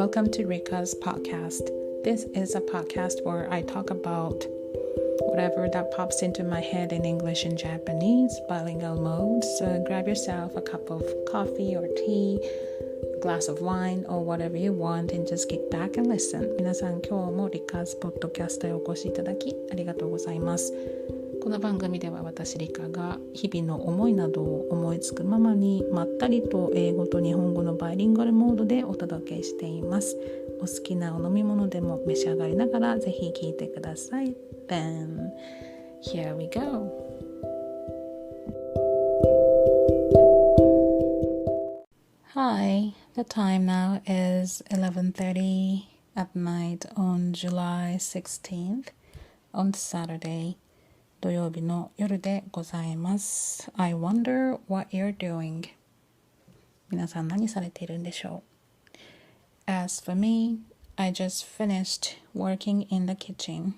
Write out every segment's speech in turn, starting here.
Welcome to Rika's podcast. This is a podcast where I talk about whatever that pops into my head in English and Japanese, bilingual mode. So grab yourself a cup of coffee or tea, a glass of wine, or whatever you want and just kick back and listen. 皆さん今日も Rika's podcast へお越しいただきありがとうございます。この番組では私リカが日々の思いなどを思いつくままにまったりと英語と日本語のバイリンガルモードでお届けしています。お好きなお飲み物でも召し上がりながらぜひ聞いてください。Then here we go. Hi, the time now is 11:30 at night on July 16th on Saturday.土曜日の夜でございます。I wonder what you're doing. 皆さん何されているんでしょう。As for me, I just finished working in the kitchen,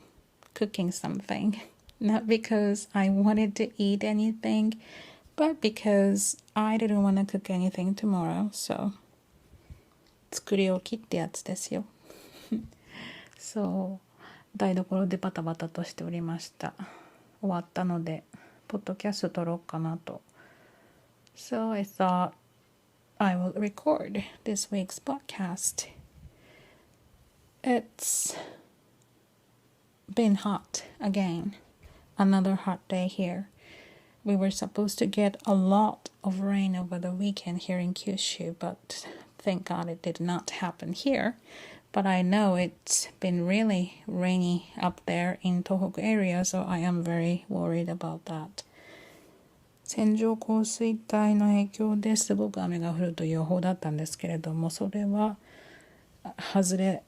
cooking something. Not because I wanted to eat anything, but because I didn't want to cook anything tomorrow. So, 作り置きってやつですよ。そう、台所でバタバタとしておりました。終わったのでポッドキャスト撮ろうかなと So I thought I will record this week's podcast. It's been hot again. Another hot day here. We were supposed to get a lot of rain over the weekend here in Kyushu, but thank God it did not happen here.But I know it's been really rainy up there in Tohoku area, so I am very worried about that. 線状降水帯の影響ですごく雨が降るという予報だったんですけれども、それは外れ。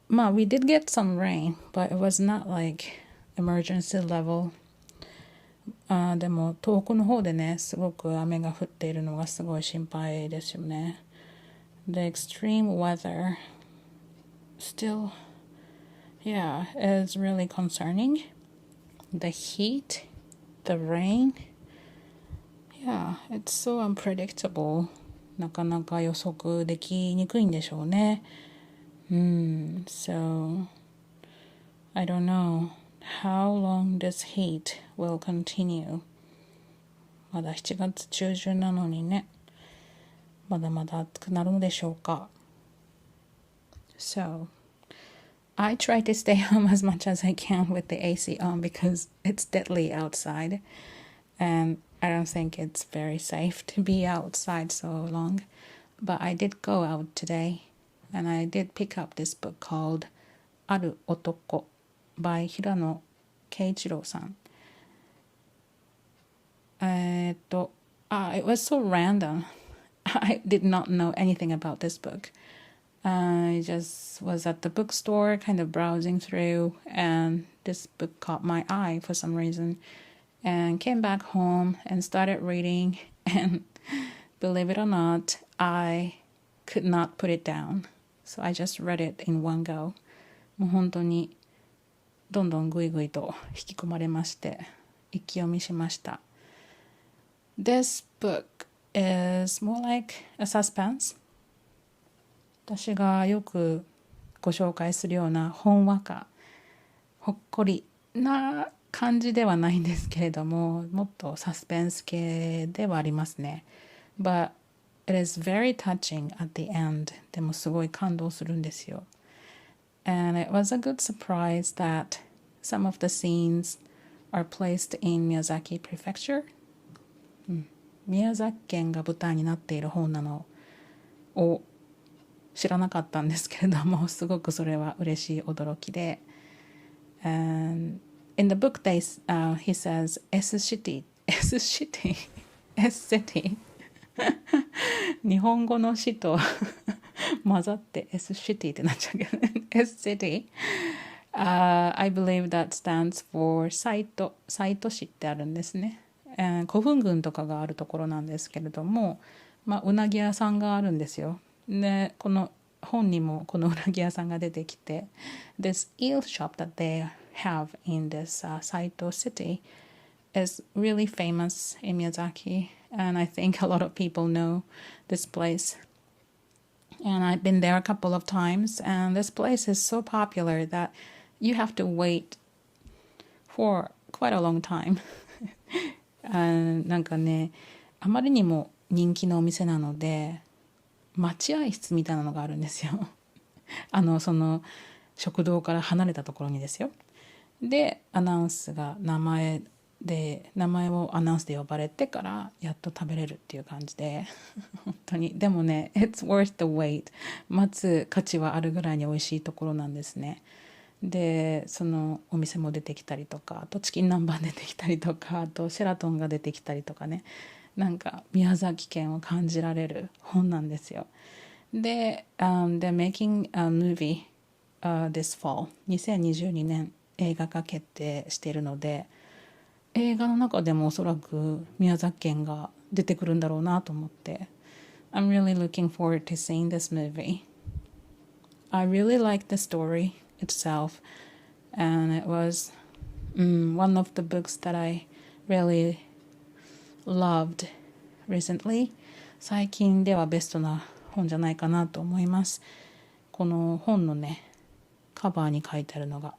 まあ、we did get some rain, but it was not like emergency level. でも東北の方でね、すごく雨が降っているのがすごい心配ですよね。The extreme weather.Still, yeah, it's really concerning. The heat, the rain, yeah, it's so unpredictable. なかなか予測できにくいんでしょうね。So, I don't know how long this heat will continue. まだ7月中旬なのにね、まだまだ暑くなるのでしょうか。So, I try to stay home as much as I can with the AC on because it's deadly outside. And I don't think it's very safe to be outside so long. But I did go out today. And I did pick up this book called ある男 by 平野啓一郎さん。It was so random. I did not know anything about this book.I just was at the bookstore kind of browsing through and this book caught my eye for some reason and came back home and started reading and believe it or not, I could not put it down. So I just read it in one go. もう本当にどんどんぐいぐいと引き込まれまして一気読みしました。This book is more like a suspense.私がよくご紹介するようなほんわかほっこりな感じではないんですけれども、もっとサスペンス系ではありますね。But it is very touching at the end. でもすごい感動するんですよ。And it was a good surprise that some of the scenes are placed in Miyazaki Prefecture. 宮崎県が舞台になっている方なのを知らなかったんですけれども、すごくそれは嬉しい驚きで。And in the book, he says, S city. 日本語の詩と混ざって S city ってなっちゃうけどね。S city.I believe that stands for サイト市ってあるんですね。古墳群とかがあるところなんですけれども、うなぎ屋さんがあるんですよ。でこの本にもこのうなぎ屋さんが出てきて This eel shop that they have in this Saito city is really famous in Miyazaki and I think a lot of people know this place And I've been there a couple of times, and this place is so popular that you have to wait for quite a long time. なんかね、あまりにも人気のお店なので、待合室みたいなのがあるんですよ。その食堂から離れたところにですよ。で、アナウンスが名前をアナウンスで呼ばれてからやっと食べれるっていう感じで本当にでもね It's worth the wait 待つ価値はあるぐらいに美味しいところなんですね。でそのお店も出てきたりとか、あとチキン南蛮出てきたりとか、あとシェラトンが出てきたりとかね、なんか宮崎県を感じられる本なんですよ。で、they're making a movie、this fall 2022年映画化決定しているので、映画の中でもおそらく宮崎県が出てくるんだろうなと思って I'm really looking forward to seeing this movie. I really liked the story itself, and it was one of the books that I really loved recently. 最近ではベストな本じゃないかなと思います。この本のねカバーに書いてあるのが、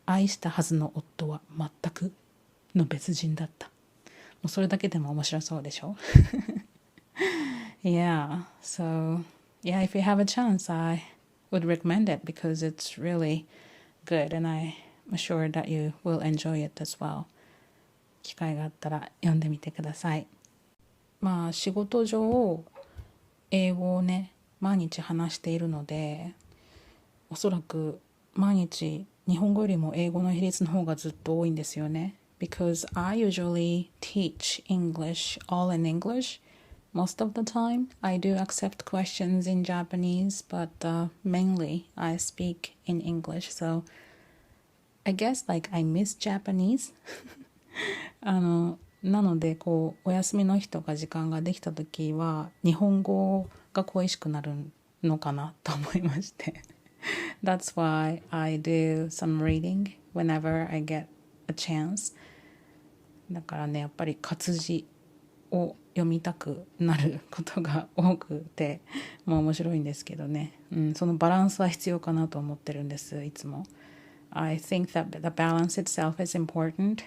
愛したはずの夫は全くの別人だった。もうそれだけでも面白そうでしょYeah, so yeah, if you have a chance, I would recommend it because it's really good and I'm sure that you will enjoy it as well. 機会があったら読んでみてください。まあ仕事上英語をね毎日話しているので、おそらく毎日日本語よりも英語の比率の方がずっと多いんですよね。Because I usually teach English all in English most of the time. I do accept questions in Japanese, but mainly I speak in English. So I guess like I miss Japanese. なのでこうお休みの日とか時間ができた時は日本語が恋しくなるのかなと思いまして。That's why I do some reading whenever I get a chance. だからねやっぱり活字を読みたくなることが多くて、まあ面白いんですけどね、そのバランスは必要かなと思ってるんですいつも。I think that the balance itself is important.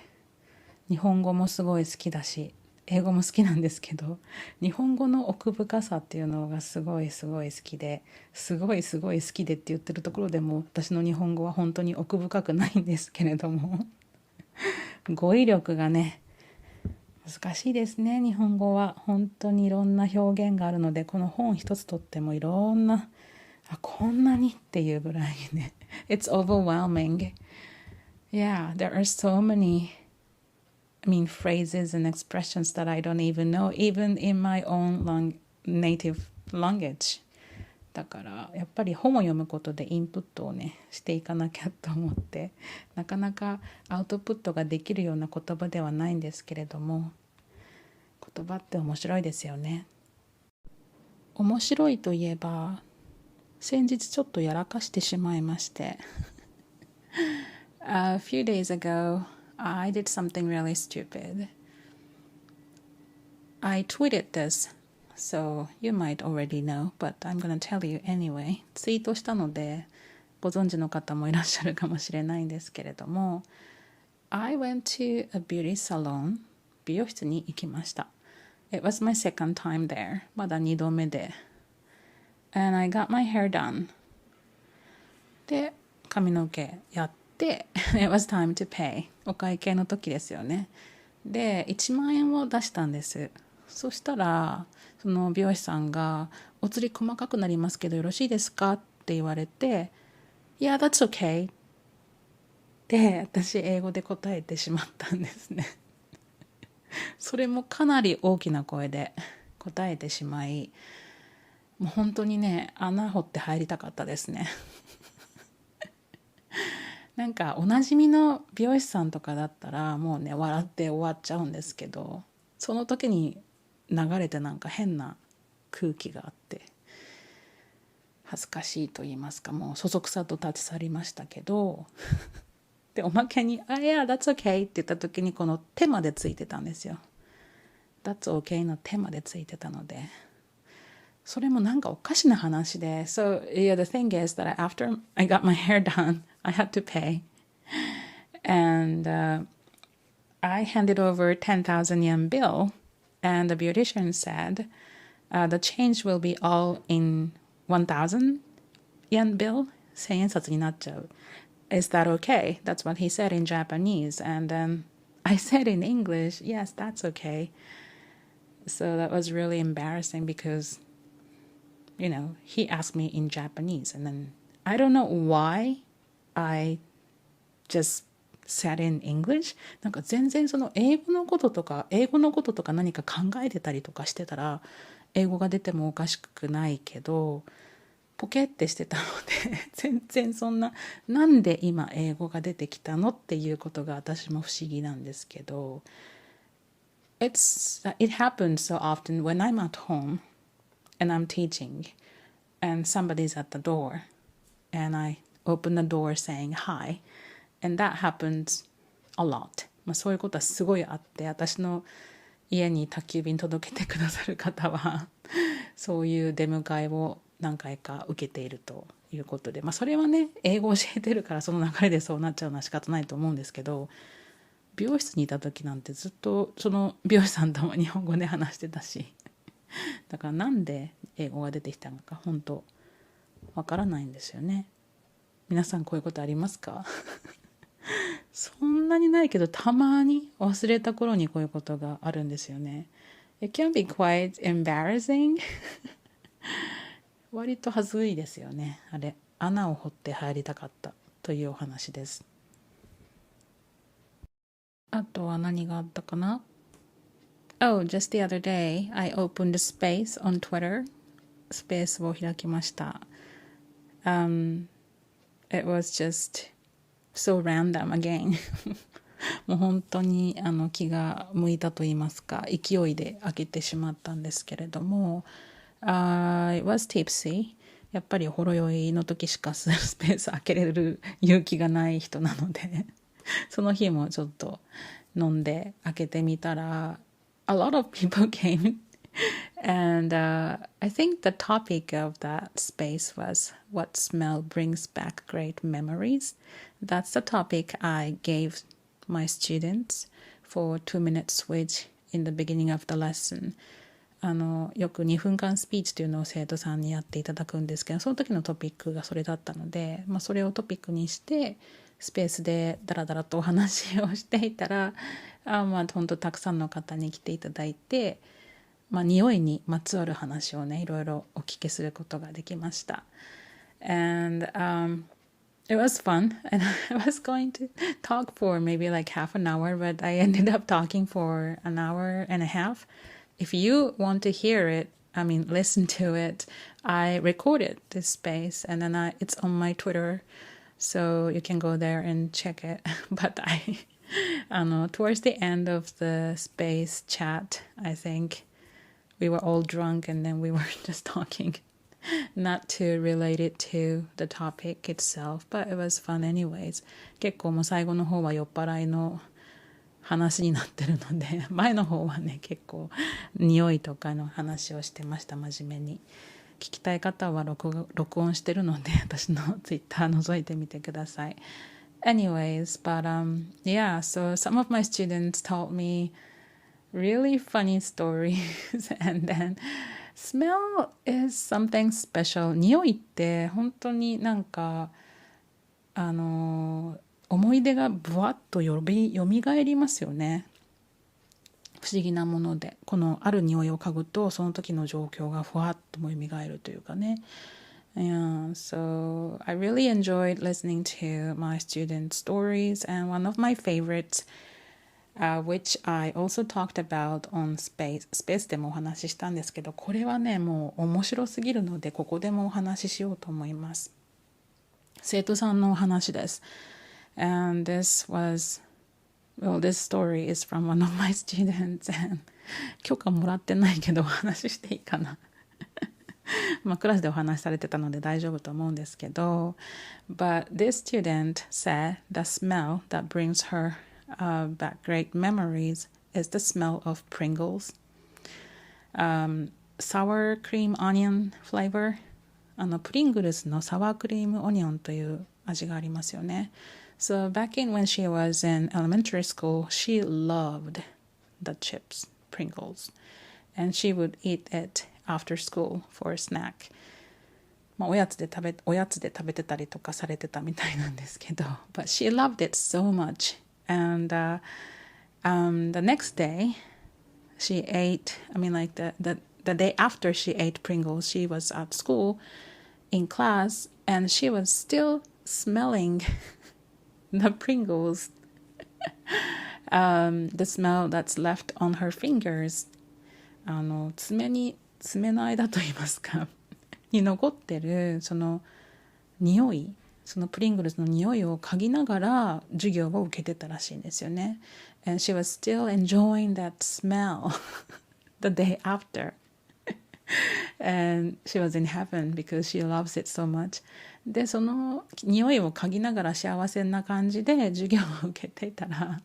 日本語もすごい好きだし英語も好きなんですけど、日本語の奥深さっていうのがすごい好きで、すごい好きでって言ってるところでも私の日本語は本当に奥深くないんですけれども語彙力がね難しいですね。日本語は本当にいろんな表現があるので、この本一つとってもいろんなこんなにっていうぐらいにねIt's overwhelming. Yeah, there are so many phrases and expressions that I don't even know, even in my own native language. だからやっぱり本を読むことでインプットをねしていかなきゃと思って、なかなかアウトプットができるような言葉ではないんですけれども、言葉って面白いですよね。面白いといえば先日ちょっとやらかしてしまいましてA few days ago, I did something really stupid. I tweeted this, so you might already know, but I'm gonna tell you anyway. ツイートしたので、ご存知の方もいらっしゃるかもしれないんですけれども、I went to a beauty salon. 美容室に行きました。It was my second time there. まだ2度目で。And I got my hair done. で、髪の毛やって、It was time to pay. お会計の時ですよね。で、1万円を出したんです。そしたら、その美容師さんが、お釣り細かくなりますけどよろしいですかって言われて、Yeah, that's okay. で、私英語で答えてしまったんですね。それもかなり大きな声で答えてしまい、もう本当にね、穴掘って入りたかったですね。なんかおなじみの美容師さんとかだったらもうね笑って終わっちゃうんですけど、その時に流れてなんか変な空気があって恥ずかしいと言いますか、もうそそくさと立ち去りましたけどでおまけに「yeah, that's okay」って言った時にこの手までついてたんですよ。That's okay の手までついてたので、それもなんかおかしな話で。So, yeah, the thing is that after I got my hair done, I had to pay. And I handed over 10,000 yen bill. And the beautician said, the change will be all in 1,000 yen bill. 1000円札になっちゃう。Is that okay? That's what he said in Japanese. And then I said in English, yes, that's okay. So that was really embarrassing because, you know, he asked me in Japanese. And then I don't know why I just said in English. なんか全然その英語のこととか何か考えてたりとかしてたら、英語が出てもおかしくないけど、ポケってしてたので全然そんななんで今英語が出てきたのっていうことが私も不思議なんですけど it happens so often when I'm at home and I'm teaching and somebody's at the door and I open the door saying hi and that happens a lot まあそういうことはすごいあって私の家に宅急便届けてくださる方はそういう出迎えを何回か受けているということで、まあそれはね、英語を教えてるからその流れでそうなっちゃうのは仕方ないと思うんですけど、美容室にいた時なんてずっとその美容師さんとも日本語で話してたし、だからなんで英語が出てきたのか本当わからないんですよね。皆さんこういうことありますか？そんなにないけどたまに忘れた頃にこういうことがあるんですよね。It can be quite embarrassing 割と恥ずいですよね。あれ、穴を掘って入りたかったというお話です。あとは何があったかな？ Oh, just the other day, I opened a space on Twitter. スペースを開きました。It was just so random again. もう本当に気が向いたと言いますか、勢いで開けてしまったんですけれども、I was tipsy. やっぱりほろ酔いの時しかスペース開けれる勇気がない人なのでその日もちょっと飲んで開けてみたら a lot of people came and I think the topic of that space was what smell brings back great memories. That's the topic I gave my students for 2-minute switch in the beginning of the lesson.よく2分間スピーチというのを生徒さんにやっていただくんですけど、その時のトピックがそれだったので、まあ、それをトピックにしてスペースでダラダラとお話をしていたらまあ本当たくさんの方に来ていただいて、まあ、匂いにまつわる話をねいろいろお聞きすることができました。And it was fun and I was going to talk for maybe like half an hour but I ended up talking for an hour and a half.If you want to hear it, I mean, listen to it, I recorded this space and then it's on my Twitter, so you can go there and check it. But towards the end of the space chat, I think we were all drunk and then we were just talking, not too related to the topic itself, but it was fun anyways. 結構もう最後の方は酔っ払いの話になってるので前の方はね結構匂いとかの話をしてました。真面目に聞きたい方は録音してるので私のツイッター覗いてみてください。 Anyways, but yeah, so some of my students told me really funny stories and then smell is something special. 匂いって本当になんか思い出がブワッとよみがえりますよね。不思議なものでこのある匂いを嗅ぐとその時の状況がふわっともよみがえるというかね。Yeah, so I really enjoyed listening to my students' stories and one of my favorites, which I also talked about on Space でもお話ししたんですけど、これはねもう面白すぎるのでここでもお話ししようと思います。生徒さんのお話です。And this story is from one of my students and 許可もらってないけどお話ししていいかなまあクラスでお話しされてたので大丈夫と思うんですけど But this student said the smell that brings her back great memories is the smell of Pringles. sour cream onion flavor プリングルスのサワークリームオニオンという味がありますよね。So back in when she was in elementary school, she loved the chips, Pringles, and she would eat it after school for a snack. おやつで食べてたりとかされてたみたいなんですけど、but she loved it so much. And the next day, she ate, like the day after she ate Pringles, she was at school in class, and she was still smelling the Pringles, the smell that's left on her fingers. 爪の間といいますかに残ってるその匂い、そのプリングルズの匂いを嗅ぎながら授業を受けてたらしいんですよね。And she was still enjoying that smell the day after. And she was in heaven because she loves it so much. で、その匂いを嗅ぎながら幸せな感じで授業を受けていたら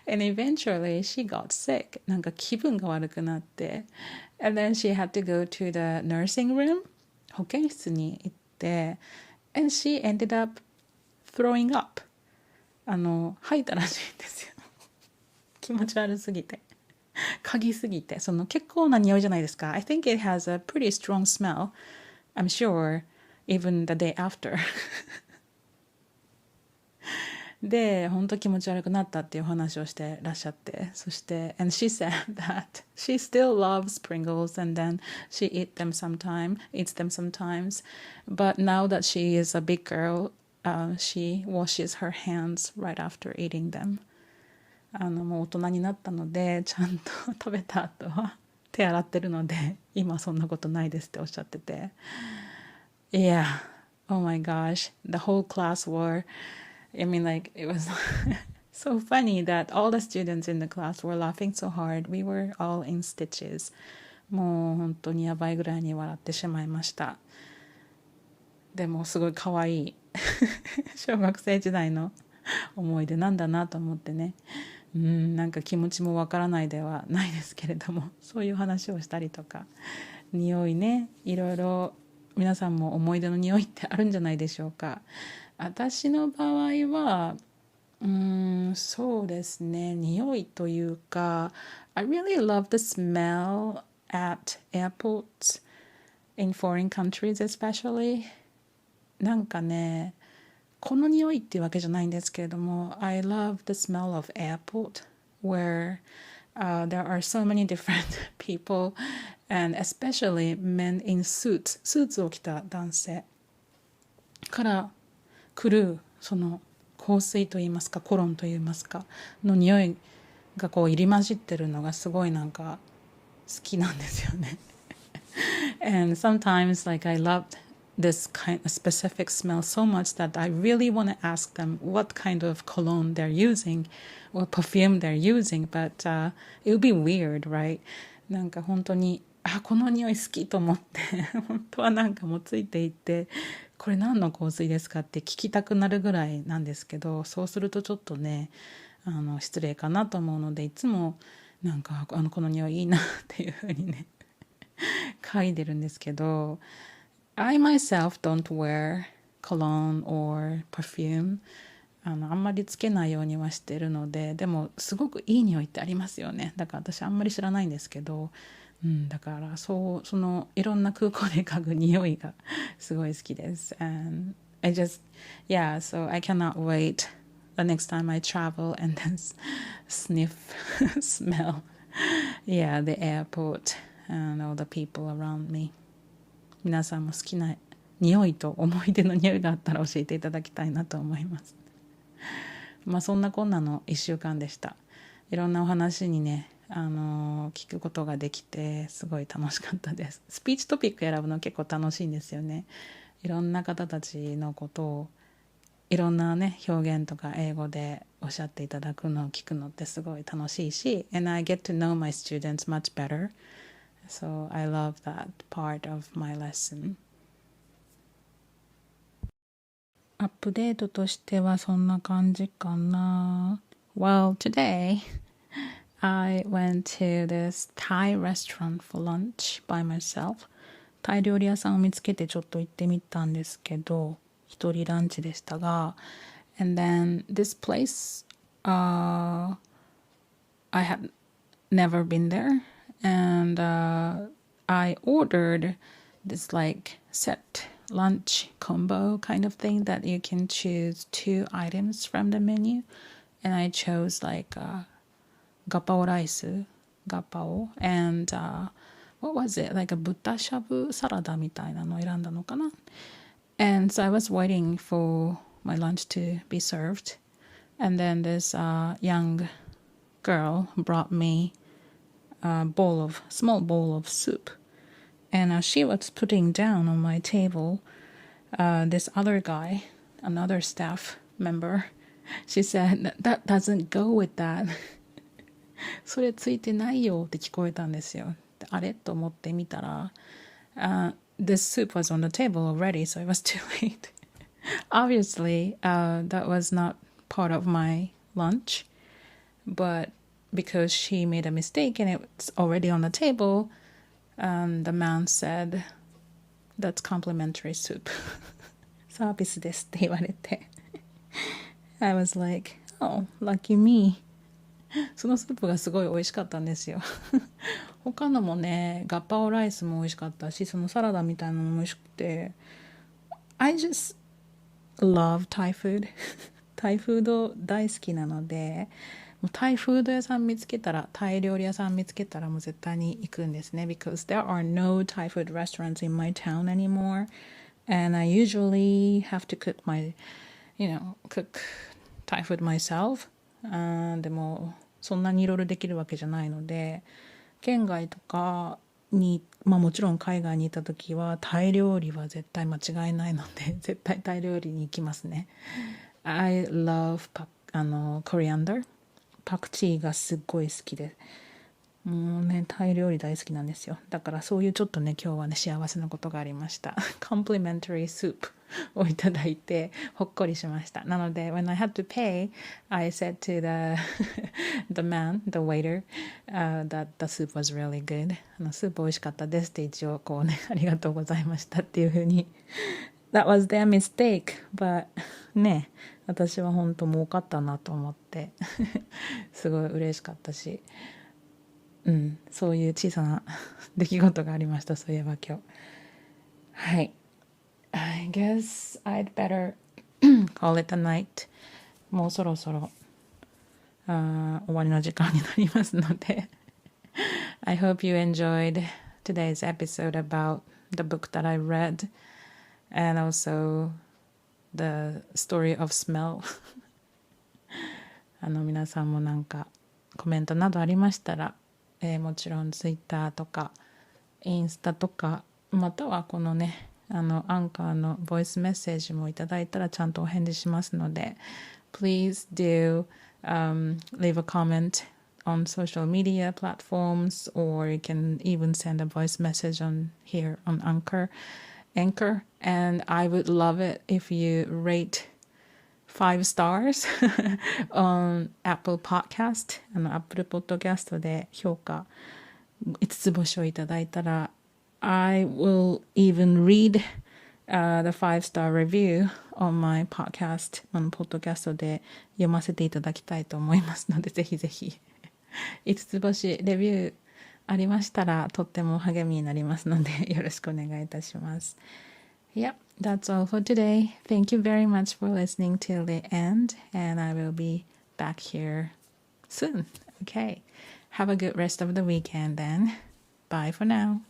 And eventually she got sick. なんか気分が悪くなって。And then she had to go to the nursing room. 保健室に行って。And she ended up throwing up. 吐いたらしいんですよ。気持ち悪すぎて。嗅ぎすぎて。結構な匂いじゃないですか。I think it has a pretty strong smell. I'm sure even the day after. で、本当気持ち悪くなったっていう話をしてらっしゃって、そして、and she said that she still loves Pringles and then she eats them sometimes, but now that she is a big girl, she washes her hands right after eating them. もう大人になったので、ちゃんと食べた後は手洗ってるので、今そんなことないですっておっしゃってて。Yeah, oh my gosh, the whole class it was so funny that all the students in the class were laughing so hard. We were all in stitches. もう本当にやばいぐらいに笑ってしまいました。でもすごい可愛い小学生時代の思い出なんだなと思ってね。なんか気持ちもわからないではないですけれども、そういう話をしたりとか、匂いね、いろいろ皆さんも思い出の匂いってあるんじゃないでしょうか。私の場合はそうですね、匂いというか I really love the smell at airports in foreign countries especially. なんかね、この匂いっていうわけじゃないんですけれども I love the smell of airport where there are so many different people and especially men in suits スーツを着た男性から来るその香水といいますかコロンといいますかの匂いがこう入り混じってるのがすごいなんか好きなんですよねAnd sometimes I loved this kind of specific smell so much that I really want to ask them what kind of cologne they're using or perfume they're using, but it would be weird, right? なんか本当にこの匂い好きと思って本当はなんかもうついていってこれ何の香水ですかって聞きたくなるぐらいなんですけど、そうするとちょっとね失礼かなと思うのでいつもなんかこの匂いいいなっていうふうにね嗅いでるんですけど、I myself don't wear cologne or perfume. あんまりつけないようにはしてるので、でもすごくいい匂いってありますよね。だから私あんまり知らないんですけど、だからそのいろんな空港で嗅ぐ匂いがすごい好きです。And I just, yeah, so I cannot wait the next time I travel and then sniff, smell, yeah, the airport and all the people around me. 皆さんも好きな匂いと思い出の匂いがあったら教えていただきたいなと思います。そんなこんなの1週間でした。いろんなお話にね、聞くことができてすごい楽しかったです。スピーチトピック選ぶの結構楽しいんですよね。いろんな方たちのことをいろんなね表現とか英語でおっしゃっていただくのを聞くのってすごい楽しいし and I get to know my students much better, so I love that part of my lesson. アップデートとしてはそんな感じかな。Well, today I went to this Thai restaurant for lunch by myself. タイ料理屋さんを見つけてちょっと行ってみたんですけど、一人ランチでしたが、and then this place, I had never been there, and I ordered this like set lunch combo kind of thing that you can choose 2 items from the menu, and I chose like gapao rice, and what was it? Like a 豚しゃぶサラダみたいなのを選んだのかな? And so I was waiting for my lunch to be served. And then this young girl brought me a small bowl of soup. And she was putting down on my table this other guy, another staff member. She said, that doesn't go with that. それついてないよって聞こえたんですよ。あれと思ってみたら、this soup was on the table already, so it was too late. Obviously, that was not part of my lunch, but because she made a mistake and it's already on the table, the man said, that's complimentary soup. サービスですって言われて。I was like, oh, lucky me. そのスープがすごい美味しかったんですよ。他のもね、ガパオライスも美味しかったし、そのサラダみたいなのも美味しくて、I just love Thai food. タイフード大好きなので、もうタイフード屋さん見つけたら、タイ料理屋さん見つけたらもう絶対に行くんですね。Because there are no Thai food restaurants in my town anymore. And I usually have to cook Thai food myself. でもそんなにいろいろできるわけじゃないので、県外とかに、もちろん海外にいた時はタイ料理は絶対間違いないので、絶対タイ料理に行きますね。I love coriander. パクチーがすっごい好きで、もうね、タイ料理大好きなんですよ。だからそういうちょっとね、今日はね、幸せなことがありました。Complimentary soup をいただいて、ほっこりしました。なので、when I had to pay, I said to the waiter, that the soup was really good. スープ美味しかったですって一応こうね、ありがとうございましたっていうふうに。That was their mistake, but ね、私は本当儲かったなと思って、すごい嬉しかったし、そういう小さな出来事がありました。そういえば今日。はい。I guess I'd better call it a night. もうそろそろ終わりの時間になりますのでI hope you enjoyed today's episode about the book that I read and also the story of smell. 皆さんもなんかコメントなどありましたら、もちろんツイッターとかインスタとか、またはこのね、アンカーのボイスメッセージもいただいたらちゃんとお返事しますので、please do leave a comment on social media platforms, or you can even send a voice message on here on Anchor, and I would love it if you rate 5 stars on Apple Podcast. Apple Podcast で評価5つ星をいただいたら、I will even read the 5-star review on my podcast. ポッドキャストで読ませていただきたいと思いますので、ぜひぜひ5つ星レビューありましたらとっても励みになりますので、よろしくお願いいたします。Yep, that's all for today. Thank you very much for listening till the end, and I will be back here soon. Okay, have a good rest of the weekend then. Bye for now.